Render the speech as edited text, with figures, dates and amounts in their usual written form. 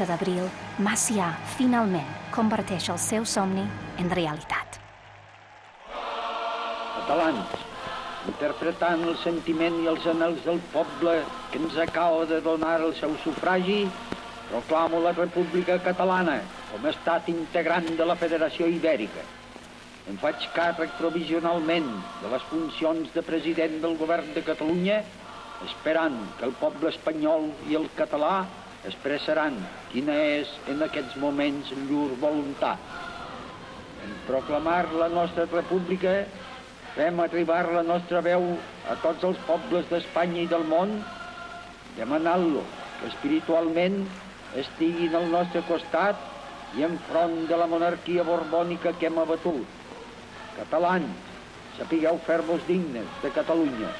11 d'abril, Macià finalment converteix el seu somni en realitat. Catalans, interpretant el sentiment i els anhels del poble que ens acaba de donar el seu sufragi, proclamo la República Catalana com a estat integrant de la Federació Ibèrica. Em faig càrrec provisionalment de les funcions de president del govern de Catalunya, esperant que el poble espanyol i el català expressaran quina és en aquests moments llur voluntat. En proclamar la nostra república, fem arribar la nostra veu a tots els pobles d'Espanya i del món, demanant-lo que espiritualment estiguin al nostre costat i enfront de la monarquia borbònica que hem abatut. Catalans, sapigueu fer-vos dignes de Catalunya.